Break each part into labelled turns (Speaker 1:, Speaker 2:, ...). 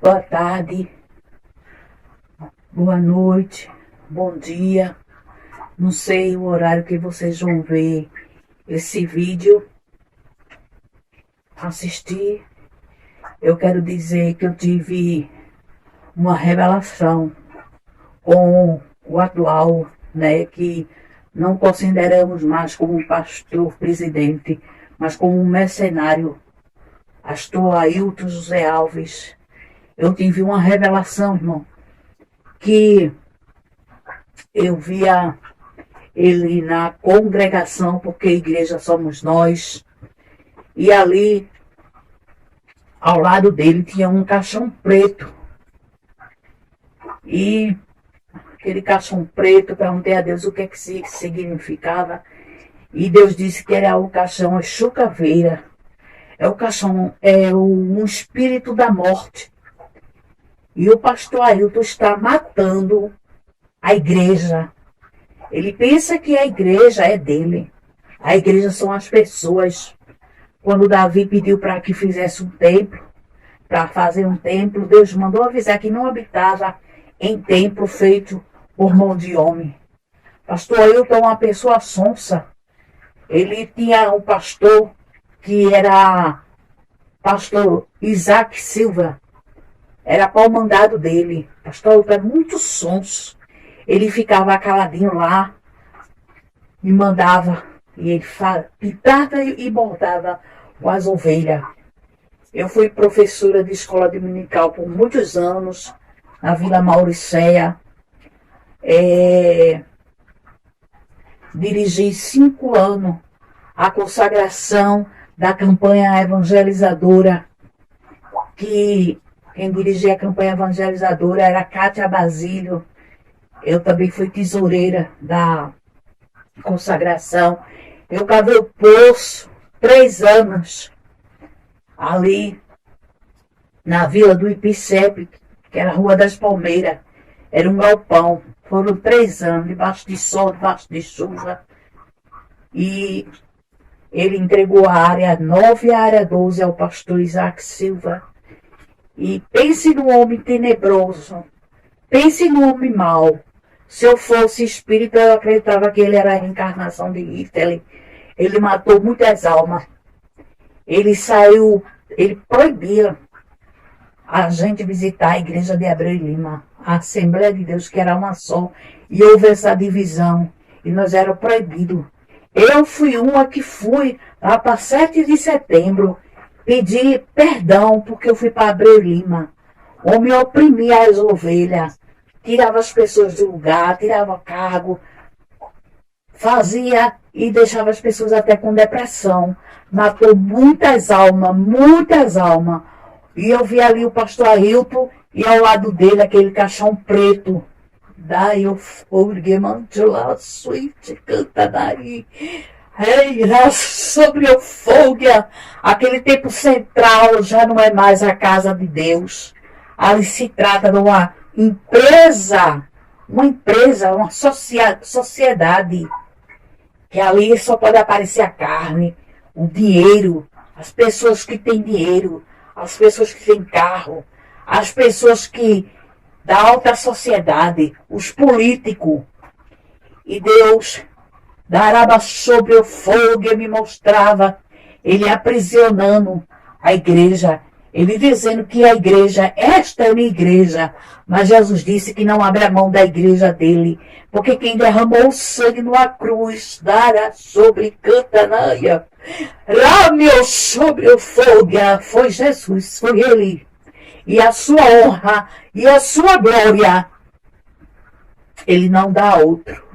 Speaker 1: Boa tarde, boa noite, bom dia. Não sei o horário que vocês vão ver esse vídeo, assistir. Eu quero dizer que eu tive uma revelação com o atual, que não consideramos mais como um pastor presidente, mas como um mercenário, pastor Ailton José Alves. Eu tive uma revelação, irmão, que eu via ele na congregação, porque a igreja somos nós, e ali, ao lado dele, tinha um caixão preto. E aquele caixão preto, perguntei a Deus o que significava, e Deus disse que era o caixão chucaveira. É o caixão, um espírito da morte. E o pastor Ailton está matando a igreja. Ele pensa que a igreja é dele. A igreja são as pessoas. Quando Davi pediu para que fizesse um templo, para fazer um templo, Deus mandou avisar que não habitava em templo feito por mão de homem. Pastor Ailton é uma pessoa sonsa. Ele tinha um pastor que era pastor Isaac Silva. Era pau mandado dele. Pastor Ailton é muito sonso. Ele ficava caladinho lá, me mandava, e ele pintava e bordava com as ovelhas. Eu fui professora de escola dominical por muitos anos, na Vila Mauricéia. Dirigi 5 anos a consagração da campanha evangelizadora, que quem dirigia a campanha evangelizadora era Cátia Basílio. Eu também fui tesoureira da consagração. Eu cavei o poço 3 anos ali na Vila do Ipicep, que era a Rua das Palmeiras. Era um galpão. Foram 3 anos, debaixo de sol, debaixo de chuva. E ele entregou a área 9 e a área 12 ao pastor Isaac Silva. E pense no homem tenebroso. Pense no homem mau. Se eu fosse espírita, eu acreditava que ele era a reencarnação de Hitler. Ele matou muitas almas. Ele proibia a gente visitar a igreja de Abreu e Lima, a Assembleia de Deus, que era uma só, e houve essa divisão, e nós era proibido. Eu fui uma que fui lá para 7 de setembro, pedir perdão, porque eu fui para Abreu e Lima. O homem oprimia as ovelhas, tirava as pessoas do lugar, tirava cargo, fazia e deixava as pessoas até com depressão. Matou muitas almas, muitas almas. E eu vi ali o pastor Ailton e ao lado dele aquele caixão preto. Daí eu lá, suíte, canta daí. Sobre o fogo, aquele tempo central já não é mais a casa de Deus. Ali se trata de uma empresa, uma sociedade, que ali só pode aparecer a carne, o dinheiro, as pessoas que têm dinheiro, as pessoas que têm carro, as pessoas que da alta sociedade, os políticos. E Deus dará sobre o fogo e me mostrava ele aprisionando a igreja. Ele dizendo que a igreja, esta é uma igreja, mas Jesus disse que não abre a mão da igreja dele, porque quem derramou o sangue numa cruz, dará sobre Cantanaia, meu sobre o fogo, foi Jesus, foi ele. E a sua honra e a sua glória, ele não dá a outro.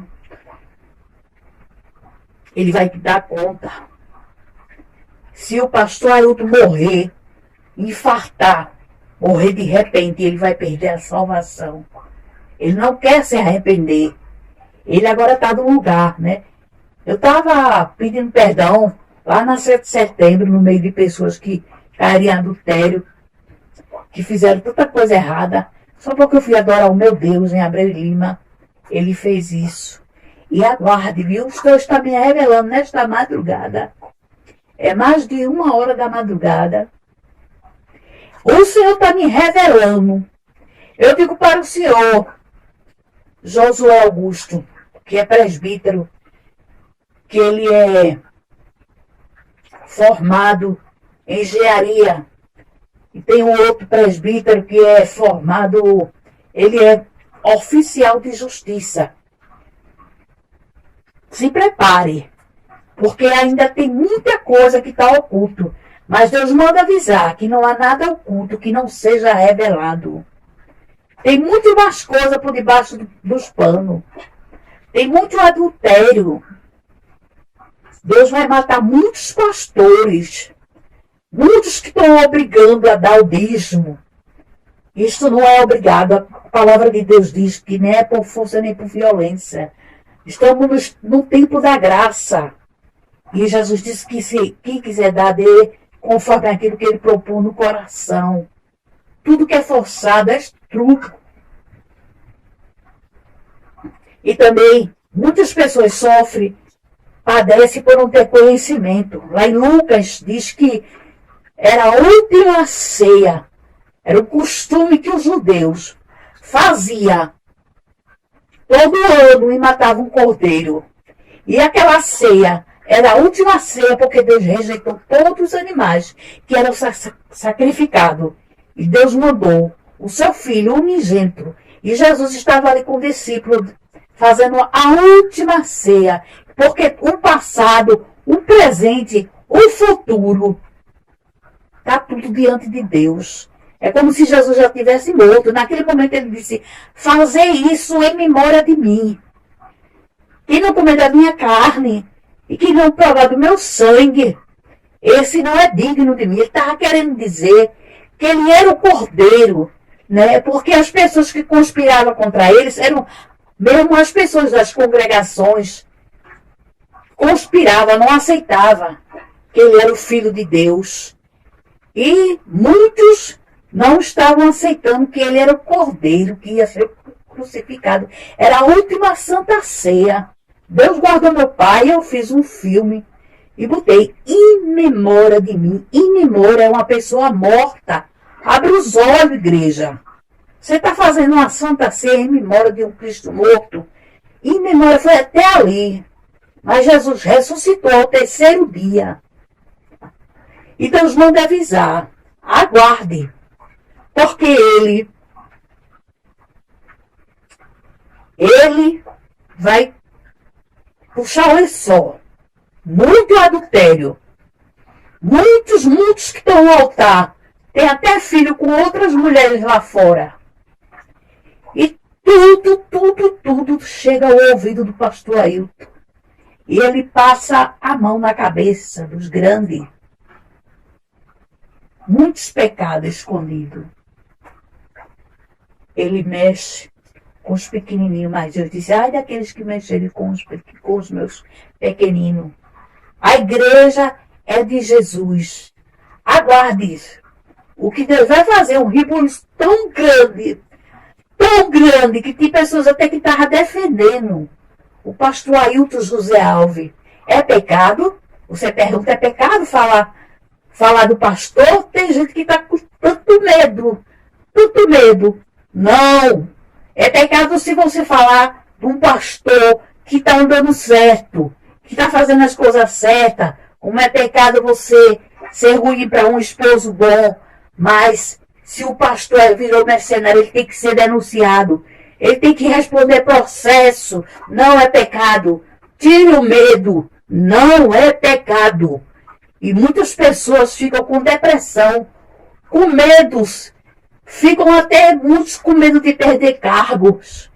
Speaker 1: Ele vai dar conta. Se o pastor Ailton morrer, infartar, morrer de repente, ele vai perder a salvação. Ele não quer se arrepender. Ele agora está no lugar, né? Eu estava pedindo perdão lá na 7 de setembro, no meio de pessoas que caíram em adultério, que fizeram tanta coisa errada, só porque eu fui adorar o meu Deus em Abreu e Lima. Ele fez isso. E aguarde, viu? Deus está me revelando nesta madrugada. É mais de 1 hora da madrugada. O Senhor está me revelando. Eu digo para o senhor, Josué Augusto, que é presbítero, que ele é formado em engenharia. E tem um outro presbítero que é formado, ele é oficial de justiça. Se prepare, porque ainda tem muita coisa que está oculto. Mas Deus manda avisar que não há nada oculto que não seja revelado. Tem muito mais coisa por debaixo dos panos. Tem muito adultério. Deus vai matar muitos pastores. Muitos que estão obrigando a dar o dízimo. Isso não é obrigado. A palavra de Deus diz que nem é por força nem por violência. Estamos no tempo da graça. E Jesus disse que se quem quiser dar, dê conforme aquilo que ele propôs no coração. Tudo que é forçado é truque. E também, muitas pessoas sofrem, padecem por não ter conhecimento. Lá em Lucas, diz que era a última ceia. Era o costume que os judeus faziam todo ano e matavam um cordeiro. E aquela ceia era a última ceia porque Deus rejeitou todos os animais que eram sacrificados. E Deus mandou o seu filho unigênito. E Jesus estava ali com o discípulo fazendo a última ceia. Porque o passado, o presente, o futuro, está tudo diante de Deus. É como se Jesus já tivesse morto. Naquele momento ele disse, fazei isso em memória de mim. Quem não comer da minha carne e que não provar do meu sangue, esse não é digno de mim. Ele estava querendo dizer que ele era o cordeiro, né? Porque as pessoas que conspiravam contra eles eram mesmo as pessoas das congregações, conspiravam, não aceitavam que ele era o Filho de Deus. E muitos não estavam aceitando que ele era o cordeiro que ia ser crucificado. Era a última santa ceia. Deus guardou meu pai, eu fiz um filme e botei em memória de mim. Em memória é uma pessoa morta. Abre os olhos, igreja. Você está fazendo uma santa ceia em memória de um Cristo morto. Em memória foi até ali. Mas Jesus ressuscitou ao terceiro dia. E Deus manda avisar. Aguarde. Porque ele vai puxar o lençol. Muito adultério. Muitos que estão no altar. Tem até filho com outras mulheres lá fora. E tudo chega ao ouvido do pastor Ailton. E ele passa a mão na cabeça dos grandes. Muitos pecados escondidos. Ele mexe com os pequenininhos, mas Deus disse, ai daqueles que mexerem com os meus pequeninos. A igreja é de Jesus. Aguarde isso. O que Deus vai fazer, um rebuliço tão grande, que tem pessoas até que estavam defendendo o pastor Ailton José Alves. É pecado? Você pergunta, é pecado falar do pastor? Tem gente que está com tanto medo. Não. É pecado se você falar de um pastor que está andando certo, que está fazendo as coisas certas. Como é pecado você ser ruim para um esposo bom. Mas se o pastor virou mercenário, ele tem que ser denunciado. Ele tem que responder processo. Não é pecado. Tire o medo. Não é pecado. E muitas pessoas ficam com depressão, com medos. Ficam até muitos com medo de perder cargos.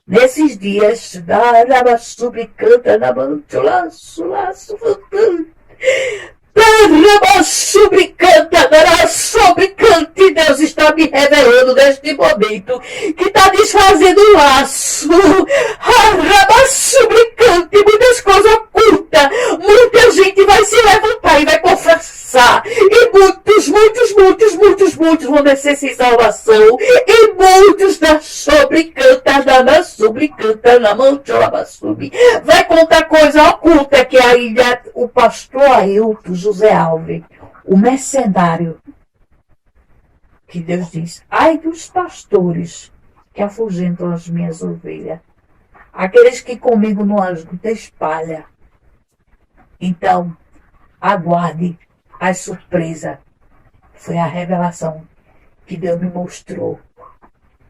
Speaker 1: Nesses dias, Deus está me revelando neste momento que está desfazendo um laço. Muitas coisas ocultas. Muita gente vai se levantar e vai confessar. E muitos vão descer sem salvação. E muitos da vai contar coisa oculta que ainda o pastor Ailton José Alves, o mercenário, que Deus diz: ai dos pastores que afugentam as minhas ovelhas, aqueles que comigo no ajuda espalha. Então, aguarde a surpresa. Foi a revelação que Deus me mostrou.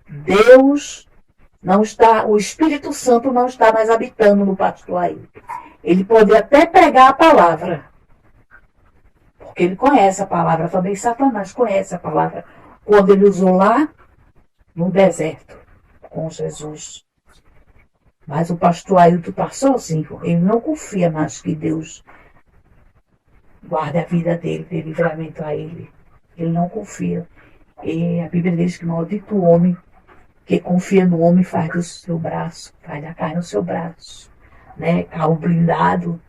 Speaker 1: Deus não está, o Espírito Santo não está mais habitando no pastor Ailton. Ele pode até pegar a palavra, porque ele conhece a palavra, também Satanás conhece a palavra, quando ele usou lá no deserto com Jesus. Mas o pastor Ailton está sozinho, ele não confia mais que Deus guarde a vida dele, dê livramento a ele. Ele não confia. E a Bíblia diz que maldito o homem que confia no homem faz do seu braço, faz da carne no seu braço. Né? Carro blindado,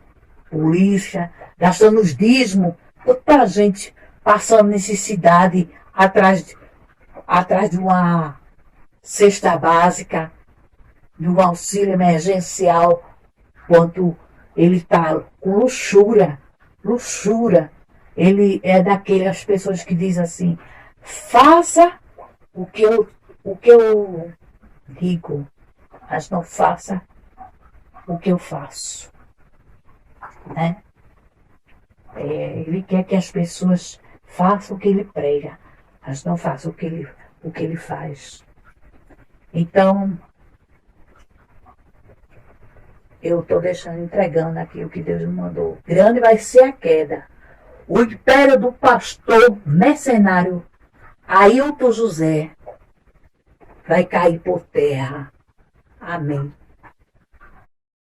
Speaker 1: polícia, gastando os dízimos, tanta gente passando necessidade atrás de uma cesta básica, de um auxílio emergencial, quanto ele está com luxúria. Ele é daquelas pessoas que dizem assim: faça o que eu digo, mas não faça o que eu faço. Né? Ele quer que as pessoas façam o que ele prega, mas não façam o que ele faz. Então, eu estou entregando aqui o que Deus me mandou. Grande vai ser a queda. O império do pastor mercenário Ailton José vai cair por terra. Amém.